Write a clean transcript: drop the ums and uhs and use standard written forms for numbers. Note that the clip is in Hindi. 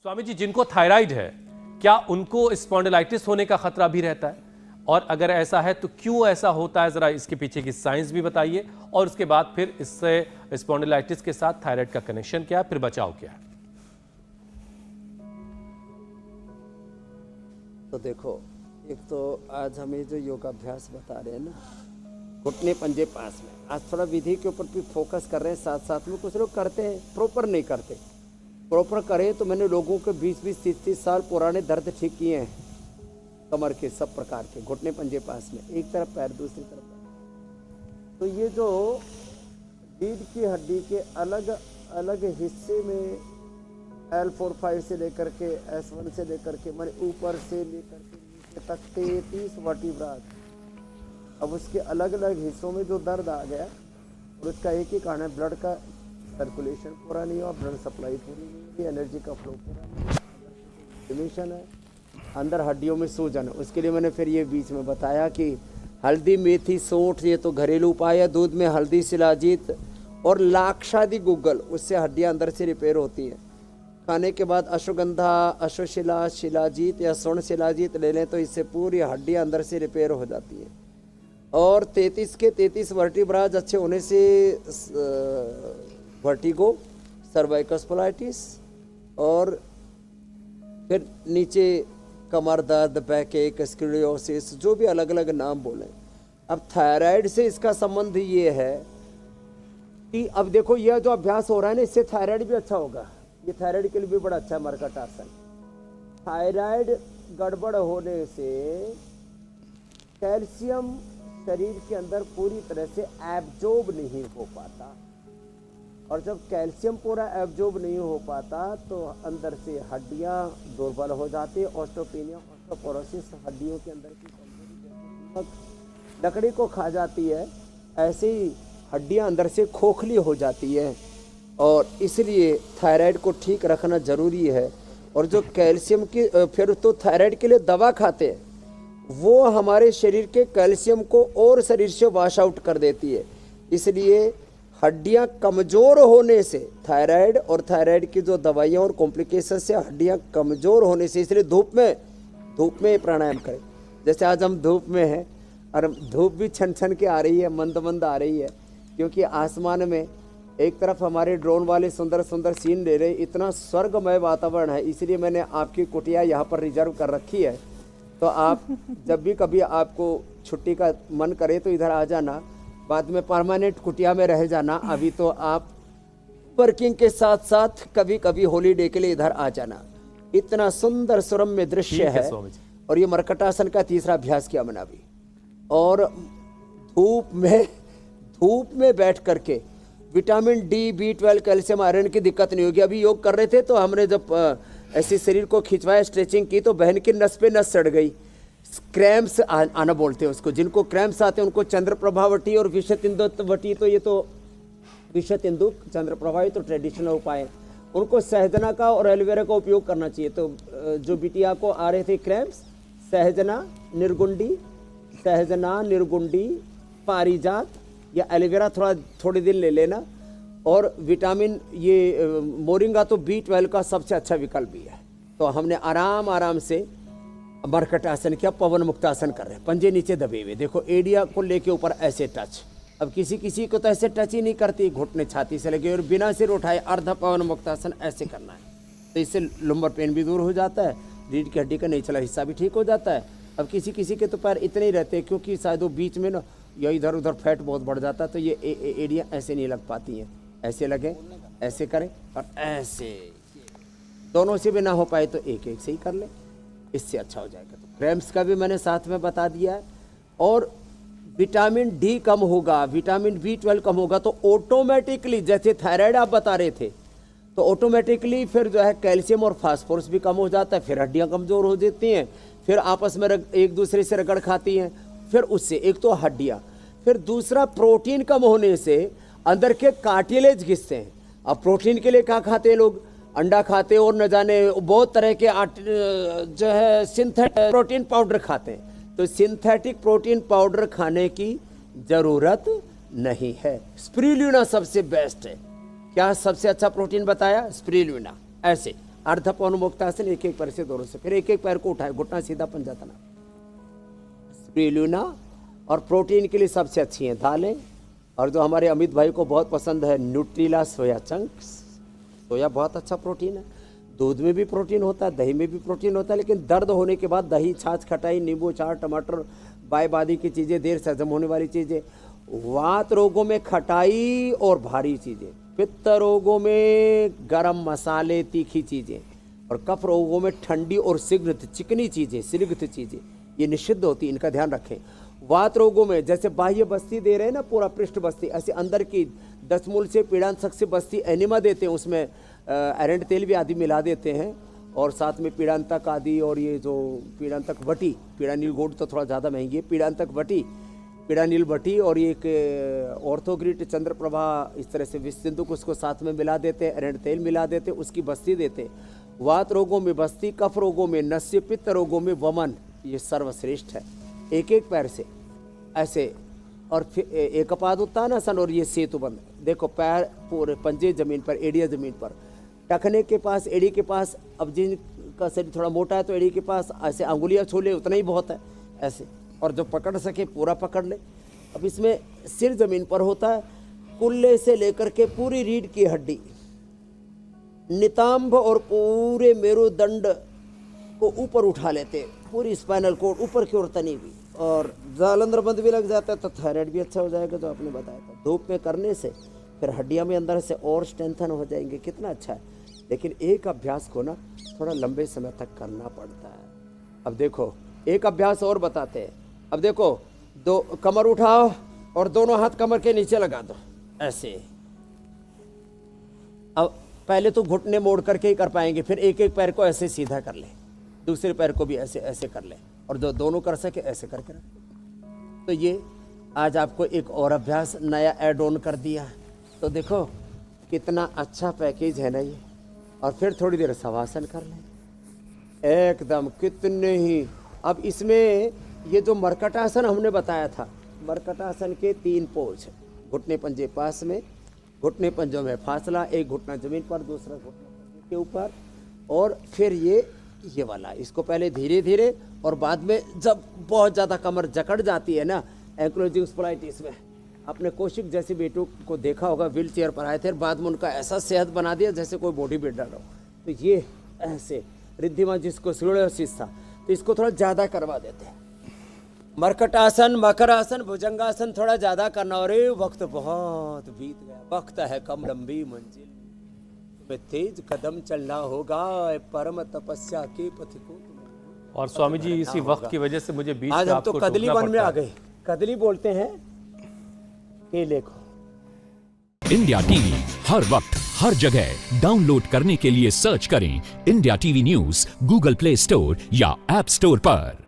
स्वामी जी, जिनको थायराइड है क्या उनको स्पॉन्डिलाइटिस होने का खतरा भी रहता है? और अगर ऐसा है तो क्यों ऐसा होता है, जरा इसके पीछे की साइंस भी बताइए। और उसके बाद फिर इससे स्पॉन्डिलाइटिस के साथ थायराइड का कनेक्शन क्या है, फिर बचाव क्या है? तो देखो, एक तो आज हमें जो योगाभ्यास बता रहे हैं ना, घुटने पंजे पास में, आज थोड़ा विधि के ऊपर भी फोकस कर रहे हैं। साथ साथ में कुछ लोग करते हैं, प्रॉपर नहीं करते। प्रॉपर करें तो मैंने लोगों के 20-20, 30-30 साल पुराने दर्द ठीक किए हैं, कमर के सब प्रकार के, घुटने पंजे पास में, एक तरफ पैर दूसरी तरफ पैर। तो ये जो रीढ़ की हड्डी के अलग अलग हिस्से में L4-5 से लेकर के S1 से लेकर के मैंने ऊपर से लेकर के नीचे तक 33 वर्टिब्रा। अब उसके अलग अलग हिस्सों में जो दर्द आ गया, और उसका एक ही कारण है, ब्लड का सर्कुलेशन पूरा नहीं हुआ, ब्लड सप्लाई पूरी नहीं हुई, एनर्जी का फ्लो पूरा नहीं हुआ, इन्फ्लेमेशन है, अंदर हड्डियों में सूजन है। उसके लिए मैंने फिर ये बीच में बताया कि हल्दी, मेथी, सौंठ, ये तो घरेलू उपाय है। दूध में हल्दी, शिलाजीत और लाक्षादि गुग्गल, उससे हड्डियाँ अंदर से रिपेयर होती हैं। खाने के बाद अश्वगंधा, अश्वशिला, शिलाजीत या स्वर्ण शिलाजीत ले लें तो इससे पूरी हड्डियाँ अंदर से रिपेयर हो जाती हैं। और 33 के 33 वर्टिब्राज अच्छे होने से वर्टिगो, सर्वाइकल स्पॉन्डिलाइटिस, और फिर नीचे कमर दर्द, बैक एक, स्क्लेरोसिस, जो भी अलग अलग नाम बोलें। अब थायराइड से इसका संबंध ये है कि अब देखो, यह जो अभ्यास हो रहा है ना, इससे थायराइड भी अच्छा होगा। ये थायराइड के लिए भी बड़ा अच्छा है मरकट आसन। थायराइड गड़बड़ होने से कैल्शियम शरीर के अंदर पूरी तरह से एब्जॉर्ब नहीं हो पाता, और जब कैल्शियम पूरा एब्जॉर्ब नहीं हो पाता तो अंदर से हड्डियां दुर्बल हो जाती है। ऑस्टियोपेनिया, ऑस्टियोपोरोसिस, हड्डियों के अंदर की कमजोरी, जैसे लकड़ी को खा जाती है, ऐसे ही हड्डियां अंदर से खोखली हो जाती है। और इसलिए थायराइड को ठीक रखना ज़रूरी है। और जो कैल्शियम की, फिर तो थायराइड के लिए दवा खाते हैं, वो हमारे शरीर के कैल्शियम को और शरीर से वॉश आउट कर देती है। इसलिए हड्डियां कमज़ोर होने से, थायराइड और थायराइड की जो दवाइयाँ और कॉम्प्लिकेशन से हड्डियां कमज़ोर होने से, इसलिए धूप में प्राणायाम करें। जैसे आज हम धूप में हैं, और धूप भी छन छन के आ रही है, मंद मंद आ रही है, क्योंकि आसमान में एक तरफ हमारे ड्रोन वाले सुंदर सुंदर सीन ले रहे, इतना स्वर्गमय वातावरण है। इसलिए मैंने आपकी कुटिया यहाँ पर रिजर्व कर रखी है। तो आप जब भी कभी आपको छुट्टी का मन करे तो इधर आ जाना, बाद में परमानेंट कुटिया में रह जाना। अभी तो आप वर्किंग के साथ साथ कभी कभी हॉलीडे के लिए इधर आ जाना। इतना सुंदर सुरम्य दृश्य है। और ये मरकटासन का तीसरा अभ्यास किया मैंने अभी। और धूप में बैठ करके vitamin D, B12, calcium, iron की दिक्कत नहीं होगी। अभी योग कर रहे थे तो हमने जब ऐसे शरीर को खिंचवाया, स्ट्रेचिंग की, तो बहन की नस पे नस चढ़ गई। क्रैम्प्स आना बोलते हैं उसको। जिनको क्रैम्प्स आते हैं उनको चंद्रप्रभावटी और विषतिंदुवटी, तो ये तो विषतिंदु, चंद्रप्रभा तो ट्रेडिशनल उपाय है। उनको सहजना का और एलोवेरा का उपयोग करना चाहिए। तो जो बिटिया को आ रहे थे क्रैम्प्स, सहजना निर्गुंडी, पारिजात या एलोवेरा थोड़े दिन ले लेना। और विटामिन ये मोरिंगा तो B12 का सबसे अच्छा विकल्प भी है। तो हमने आराम से मरकट आसन किया, पवन मुक्त आसन कर रहे हैं, पंजे नीचे दबे हुए, देखो एडिया को लेके ऊपर ऐसे टच। अब किसी को तो ऐसे टच ही नहीं करती, घुटने छाती से लगे, और बिना सिर उठाए अर्ध पवन मुक्त आसन ऐसे करना है। तो इससे लंबर पेन भी दूर हो जाता है, रीढ़ की हड्डी का निचला हिस्सा भी ठीक हो जाता है। अब किसी के तो पैर इतने ही रहते हैं, क्योंकि शायद वो बीच में ना या इधर उधर फैट बहुत बढ़ जाता है, तो ये एडिया ऐसे नहीं लग पाती हैं। ऐसे लगे, ऐसे करें, और ऐसे दोनों से भी ना हो पाए तो एक से ही कर ले, इससे अच्छा हो जाएगा। तो क्रैम्प्स का भी मैंने साथ में बता दिया है। और विटामिन डी कम होगा, विटामिन B12 कम होगा, तो ऑटोमेटिकली, जैसे थायराइड आप बता रहे थे, तो ऑटोमेटिकली फिर जो है कैल्शियम और फास्फोरस भी कम हो जाता है, फिर हड्डियां कमज़ोर हो जाती हैं, फिर आपस में एक दूसरे से रगड़ खाती हैं, फिर उससे एक तो हड्डियाँ, फिर दूसरा प्रोटीन कम होने से अंदर के कार्टिलेज घिसते हैं। अब प्रोटीन के लिए क्या खाते हैं लोग? अंडा खाते हैं, और न जाने बहुत तरह के जो है सिंथेटिक प्रोटीन पाउडर खाते हैं। तो सिंथेटिक प्रोटीन पाउडर खाने की ज़रूरत नहीं है। स्पिरुलिना सबसे बेस्ट है। क्या सबसे अच्छा प्रोटीन बताया? स्पिरुलिना। ऐसे अर्ध पवनमुक्तासन, एक एक पैर से दोनों से, फिर एक एक पैर को उठाए, घुटना सीधा, पंजा तना। स्पिरुलिना, और प्रोटीन के लिए सबसे अच्छी हैं दालें, और जो हमारे अमित भाई को बहुत पसंद है न्यूट्रीला सोया चंक्स। सोया बहुत अच्छा प्रोटीन है, दूध में भी प्रोटीन होता है, दही में भी प्रोटीन होता है, लेकिन दर्द होने के बाद दही, छाछ, खटाई, नींबू, चाट, टमाटर, बायबादी की चीज़ें, देर से हजम होने वाली चीज़ें, वात रोगों में खटाई और भारी चीज़ें, पित्त रोगों में गरम मसाले, तीखी चीज़ें, और कफ रोगों में ठंडी और सिग्ध चिकनी चीज़ें, सिलिग्ध चीज़ें, ये निषिद्ध होती, इनका ध्यान रखें। वात रोगों में जैसे बाह्य बस्ती दे रहे हैं ना, पूरा पृष्ठ बस्ती, ऐसे अंदर की 10 मूल से पीड़ांतक से बस्ती एनिमा देते हैं, उसमें एरेंड तेल भी आदि मिला देते हैं, और साथ में पीड़ांतक आदि, और ये जो पीड़ांतक वटी, पीड़ानील गोड तो थोड़ा ज़्यादा महंगी है, पीड़ांतक वटी, पीड़ानील वटी, और ये एक ऑर्थोग्रिट, चंद्रप्रभा, इस तरह से विसिंधु को उसको साथ में मिला देते हैं, एरेंड तेल मिला देते हैं, उसकी बस्ती देते हैं। वात रोगों में बस्ती, कफ रोगों में नस्य, पित्त रोगों में वमन, ये सर्वश्रेष्ठ है। एक एक पैर से ऐसे, और फिर एक पादोत्तानासन, और ये सेतुबंध। देखो पैर पूरे पंजे जमीन पर, एड़िया जमीन पर, टखने के पास, एड़ी के पास, अब जिनका शरीर थोड़ा मोटा है तो एड़ी के पास ऐसे अंगुलियां छू ले, उतना ही बहुत है ऐसे, और जो पकड़ सके पूरा पकड़ ले। अब इसमें सिर जमीन पर होता है, कुल्ले से लेकर के पूरी रीढ़ की हड्डी, नितंब और पूरे मेरुदंड को ऊपर उठा लेते, पूरी स्पाइनल कोड ऊपर की ओर तनी हुई, और जालंधर बंद भी लग जाता है तो थायराइड भी अच्छा हो जाएगा, जो आपने बताया था। धूप में करने से फिर हड्डियां में अंदर से और स्ट्रेंथन हो जाएंगे, कितना अच्छा है। लेकिन एक अभ्यास को ना थोड़ा लंबे समय तक करना पड़ता है। अब देखो एक अभ्यास और बताते हैं। अब देखो, दो कमर उठाओ और दोनों हाथ कमर के नीचे लगा दो ऐसे। अब पहले तो घुटने मोड़ करके ही कर पाएंगे, फिर एक एक पैर को ऐसे सीधा कर ले, दूसरे पैर को भी ऐसे ऐसे कर ले, और जो दोनों कर सके ऐसे करके रख। तो ये आज आपको एक और अभ्यास नया ऐड ऑन कर दिया। तो देखो कितना अच्छा पैकेज है ना ये। और फिर थोड़ी देर शवासन कर लें, एकदम कितने ही। अब इसमें ये जो मरकटासन हमने बताया था, मरकटासन के 3 पोज, घुटने पंजे पास में, घुटने पंजों में फासला, एक घुटना जमीन पर, दूसरा घुटना के ऊपर, और फिर ये वाला। इसको पहले धीरे धीरे, और बाद में जब बहुत ज़्यादा कमर जकड़ जाती है ना, एंक्लोजिंग स्पॉलाइटिस में, आपने कौशिक जैसे बेटों को देखा होगा, व्हील चेयर पर आए थे, बाद में उनका ऐसा सेहत बना दिया जैसे कोई बॉडी बिल्डर हो। तो ये ऐसे रिद्धिमा जिसको सिरोसिस था, तो इसको थोड़ा ज़्यादा करवा देते हैं। मरकटासन, मकरासन, भुजंगासन थोड़ा ज़्यादा करना। और वक्त बहुत बीत गया, वक्त है कम लंबी मंजिल में तेज कदम चलना होगा, परम तपस्या के पथ को। और स्वामी जी इसी वक्त की वजह से मुझे बीच आज में हम तो आपको कदली टोकना वन में पड़ता आ है। गए। कदली बोलते हैं केले को। इंडिया टीवी हर वक्त हर जगह डाउनलोड करने के लिए सर्च करें India TV news Google play store या ऐप स्टोर पर।